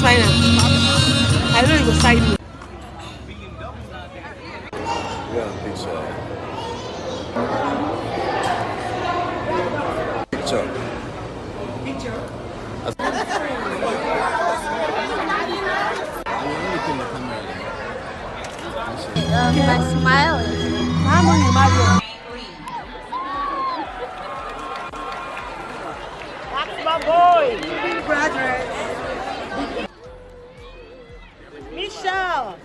This final. I know you go side me. Yeah, picture. Picture. My smile. That's my boy. Graduate. Michelle.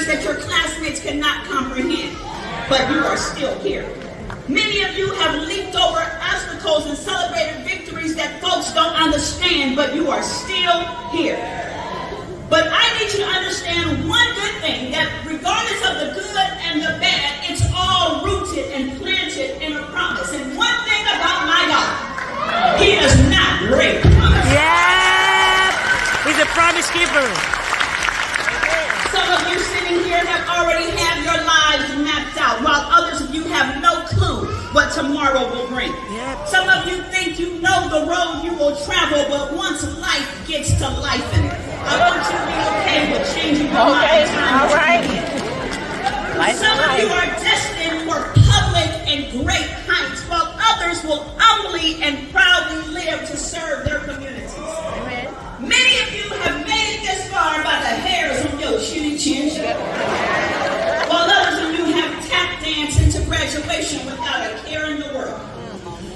That your classmates cannot comprehend, but you are still here. Many of you have leaped over obstacles and celebrated victories that folks don't understand, but you are still here. But I need you to understand one good thing, that regardless of the good and the bad, it's all rooted and planted in a promise. And one thing about my God, He does not break promises. Yeah, He's a promise keeper. Some of you sitting here have already had your lives mapped out, while others of you have no clue what tomorrow will bring. Yep. Some of you think you know the road you will travel, but once life gets to life, I want you to be okay with changing your mind. All right. Some of you are destined for public and great heights, while others will humbly and proudly live to serve their communities. Many of you have made it this far by the hairs on your chin, while others of you have tap danced into graduation without a care in the world.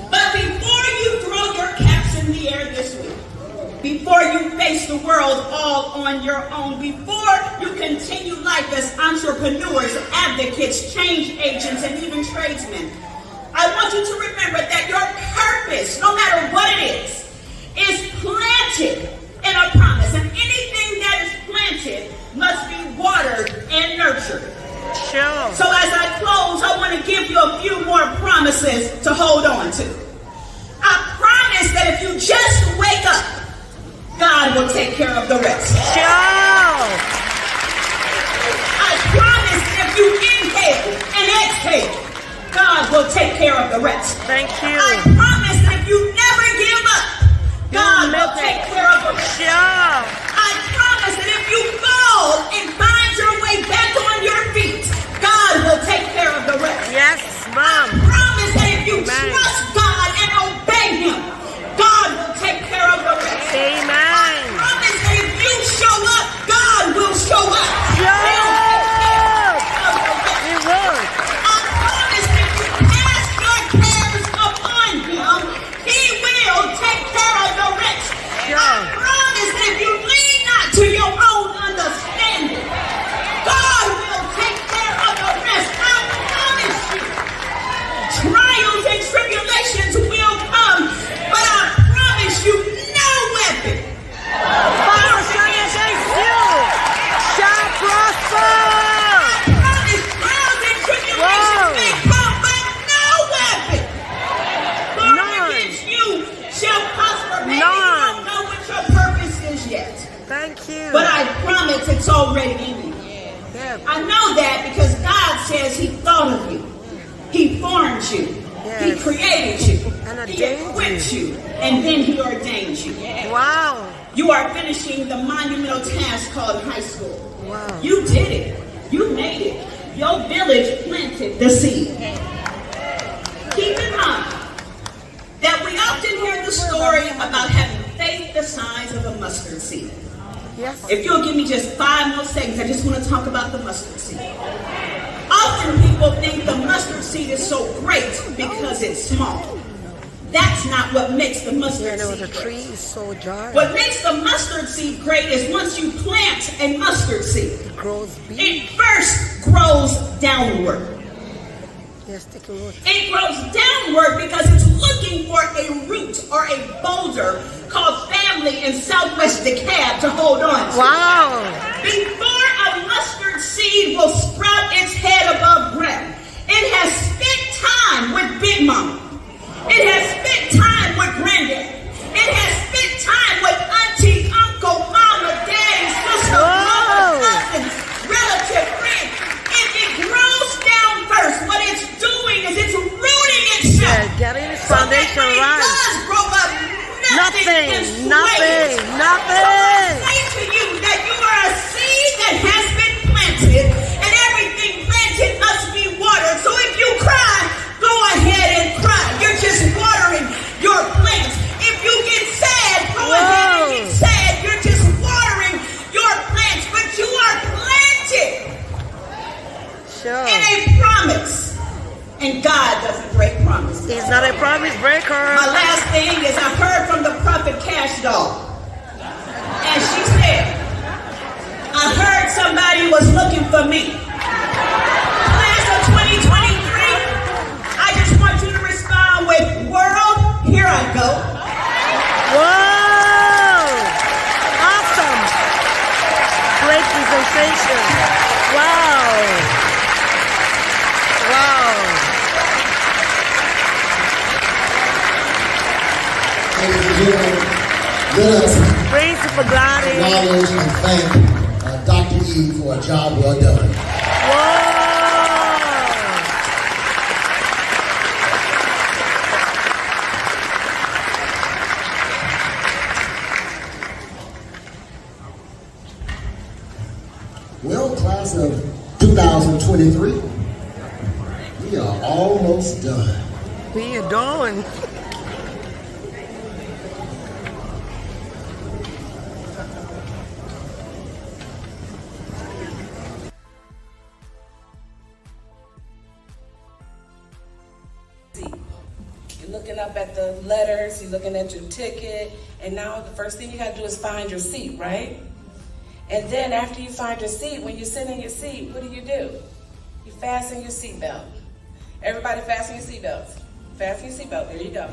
But before you throw your caps in the air this week, before you face the world all on your own, before you continue life as entrepreneurs, advocates, change agents, and even tradesmen, I want you to remember that your purpose, no matter what it is planted in a promise. And anything that is planted must be watered and nurtured. Sure. So as I close, I want to give you a few more promises to hold on to. I promise that if you just wake up, God will take care of the rest. Sure. I promise if you inhale and exhale, God will take care of the rest. Thank you. I promise that if you never give up, God will take care of the rest. Sure. I promise that if you fall and find your way back on your feet, God will take care of the rest. Yes, Mom. I promise that if you Amen. trust God and obey Him, God will take care of the rest. Amen. I promise that if you show up, God will show up. Sure. It will. I promise that if you cast your cares upon Him, He will take care of the rest. I promise that if you lean not to your own understanding, God will take care of the rest. I promise you. Trials and tribulations will come, but I promise you, no weapon Shall prosper. I promise trials and tribulations may come, but no weapon formed against you shall prosper. Maybe you don't know what your purpose is yet, Thank you. but I promise it's already in you. Yeah. I know that because God says He thought of you. He formed you. He Yes. created you. And He ordained equipped you. And then He ordained you. Wow. You are finishing the monumental task called high school. Wow. You did it. You made it. Your village planted the seed. Keep in mind that we often hear the story about having faith the size of a mustard seed. Yes. If you'll give me just 5 more seconds, I just want to talk about the mustard seed. Often people think the mustard seed is so great because it's small. That's not what makes the mustard Yeah, seed the great. tree is so dry. What makes the mustard seed great is once you plant a mustard seed, It grows big. it first grows downward. Yes, take a look. It grows downward because it's looking for a root or a boulder called family in Southwest DeKalb to hold on to. Wow. Before a mustard seed will sprout its head above ground, it has spent time with Big Mama. It has spent time with Granddad. It has spent time with Auntie, Uncle, Mama, Daddy, sister, brother, cousins, relative, friend. If it grows down first, what it's doing is it's rooting itself. Yeah, getting its So that foundation when it right. does grow up, nothing is Nothing. swayed. Nothing. So I say to you that you are a seed that has been planted, and everything planted must be watered. So if you cry, go ahead and cry. You're just watering your plants. If you get sad, go ahead and get sad. You're just watering your plants. But you are planted Sure. in a promise. And God doesn't break promises. He's not a promise breaker. My last thing is I heard from the prophet Cash Doll. And she said, I heard somebody was looking for me. Class of 2023, I just want you to respond with, world, here I go. Whoa! Awesome! Great presentation. Wow! Wow! Ladies and gentlemen, let us Praise for Gladys. acknowledge and thank Dr. E for a job well done. Whoa! Well, class of 2023, 2023. We are almost done. We are done. You're looking up at the letters, you're looking at your ticket, and now the first thing you gotta do is find your seat, right? And then after you find your seat, when you sit in your seat, what do? You fasten your seatbelt. Everybody fasten your seatbelts. Fasten your seatbelt, there you go.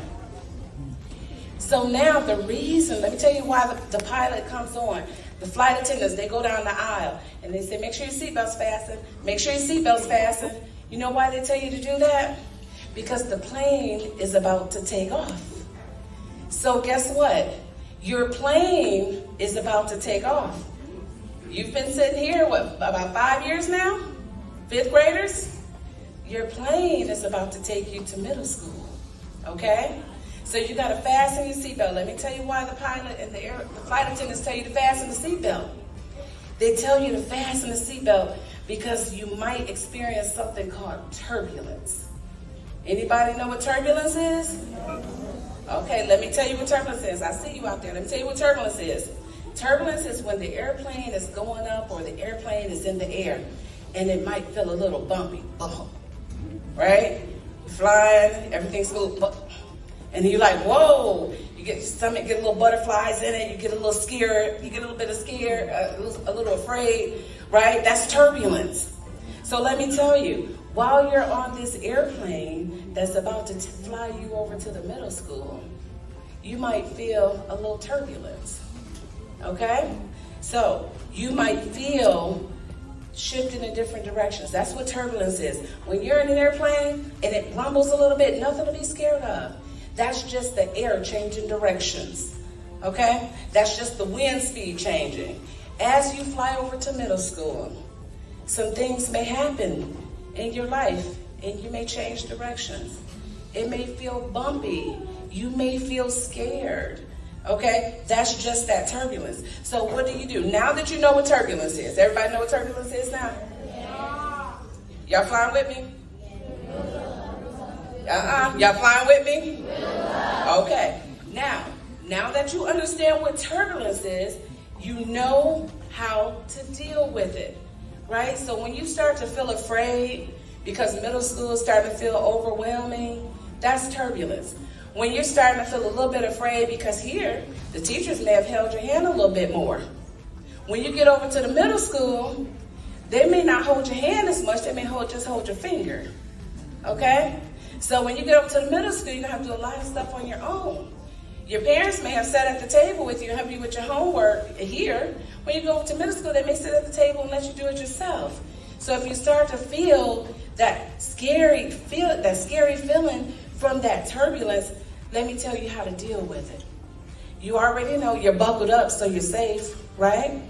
So now the reason, let me tell you why the pilot comes on. The flight attendants, they go down the aisle and they say, make sure your seatbelt's fastened, make sure your seatbelt's fastened. You know why they tell you to do that? Because the plane is about to take off. So guess what? Your plane is about to take off. You've been sitting here, what, about 5 years now? Fifth graders? Your plane is about to take you to middle school, okay? So you gotta fasten your seatbelt. Let me tell you why the pilot and the flight attendants tell you to fasten the seatbelt. They tell you to fasten the seatbelt because you might experience something called turbulence. Anybody know what turbulence is? Okay, let me tell you what turbulence is. I see you out there. Let me tell you what turbulence is. Turbulence is when the airplane is going up or the airplane is in the air and it might feel a little bumpy, right? Flying, everything's smooth, and you're like, whoa, you get your stomach, get a little butterflies in it, you get a little scared, you get a little bit of scared, a little afraid, right? That's turbulence. So let me tell you, while you're on this airplane that's about to fly you over to the middle school, you might feel a little turbulence, okay? So you might feel shifting in different directions. That's what turbulence is. When you're in an airplane and it rumbles a little bit, nothing to be scared of. That's just the air changing directions, okay? That's just the wind speed changing. As you fly over to middle school, some things may happen in your life and you may change directions. It may feel bumpy. You may feel scared, okay? That's just that turbulence. So what do? Now that you know what turbulence is, everybody know what turbulence is now? Yeah. Y'all flying with me? Y'all flying with me? Okay. Now that you understand what turbulence is, you know how to deal with it, right? So when you start to feel afraid because middle school is starting to feel overwhelming, that's turbulence. When you're starting to feel a little bit afraid because here, the teachers may have held your hand a little bit more. When you get over to the middle school, they may not hold your hand as much, they may just hold your finger, okay? So when you get over to the middle school, you're gonna have to do a lot of stuff on your own. Your parents may have sat at the table with you and help you with your homework here. When you go over to middle school, they may sit at the table and let you do it yourself. So if you start to feel that scary feeling from that turbulence, let me tell you how to deal with it. You already know you're buckled up, so you're safe, right?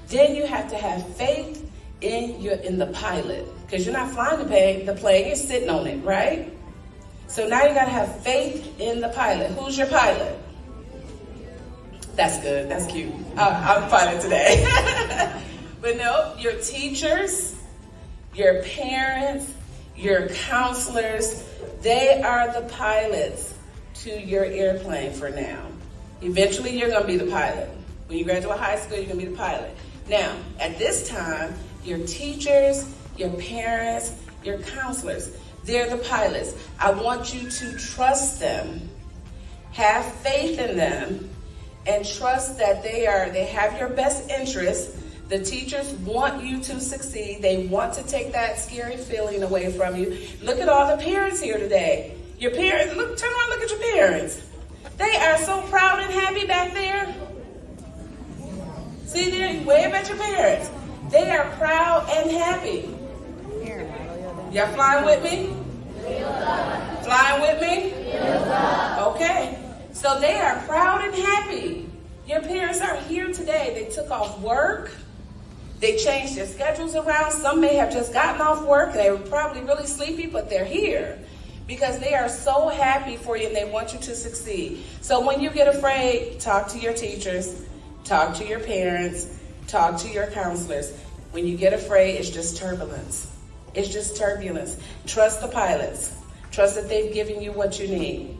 Then you have to have faith in the pilot, because you're not flying the plane, you're sitting on it, right? So now you gotta have faith in the pilot. Who's your pilot? That's good, that's cute. I'm a pilot today. But no, your teachers, your parents, your counselors, they are the pilots to your airplane for now. Eventually you're gonna be the pilot. When you graduate high school, you're gonna be the pilot. Now, at this time, your teachers, your parents, your counselors, they're the pilots. I want you to trust them, have faith in them, and trust that they have your best interests. The teachers want you to succeed. They want to take that scary feeling away from you. Look at all the parents here today. Your parents, turn around, look at your parents. They are so proud and happy back there. See there, wave at your parents. They are proud and happy. Y'all flying with me? Flying with me? Okay. So they are proud and happy. Your parents are here today. They took off work. They changed their schedules around. Some may have just gotten off work. They were probably really sleepy, but they're here because they are so happy for you and they want you to succeed. So when you get afraid, talk to your teachers, talk to your parents, talk to your counselors. When you get afraid, it's just turbulence. It's just turbulence. Trust the pilots. Trust that they've given you what you need.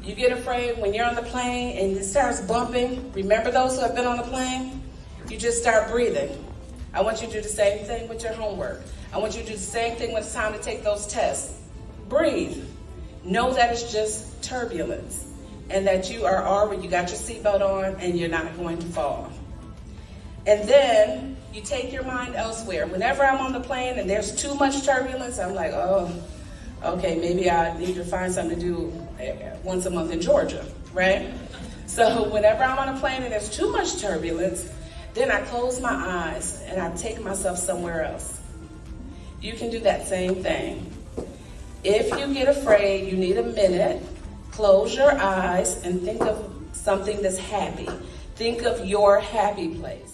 You get afraid when you're on the plane and it starts bumping. Remember those who have been on the plane? You just start breathing. I want you to do the same thing with your homework. I want you to do the same thing when it's time to take those tests. Breathe. Know that it's just turbulence and that you got your seatbelt on and you're not going to fall. And then you take your mind elsewhere. Whenever I'm on the plane and there's too much turbulence, I'm like, oh, okay, maybe I need to find something to do once a month in Georgia, right? So whenever I'm on a plane and there's too much turbulence, then I close my eyes and I take myself somewhere else. You can do that same thing. If you get afraid, you need a minute, close your eyes and think of something that's happy. Think of your happy place.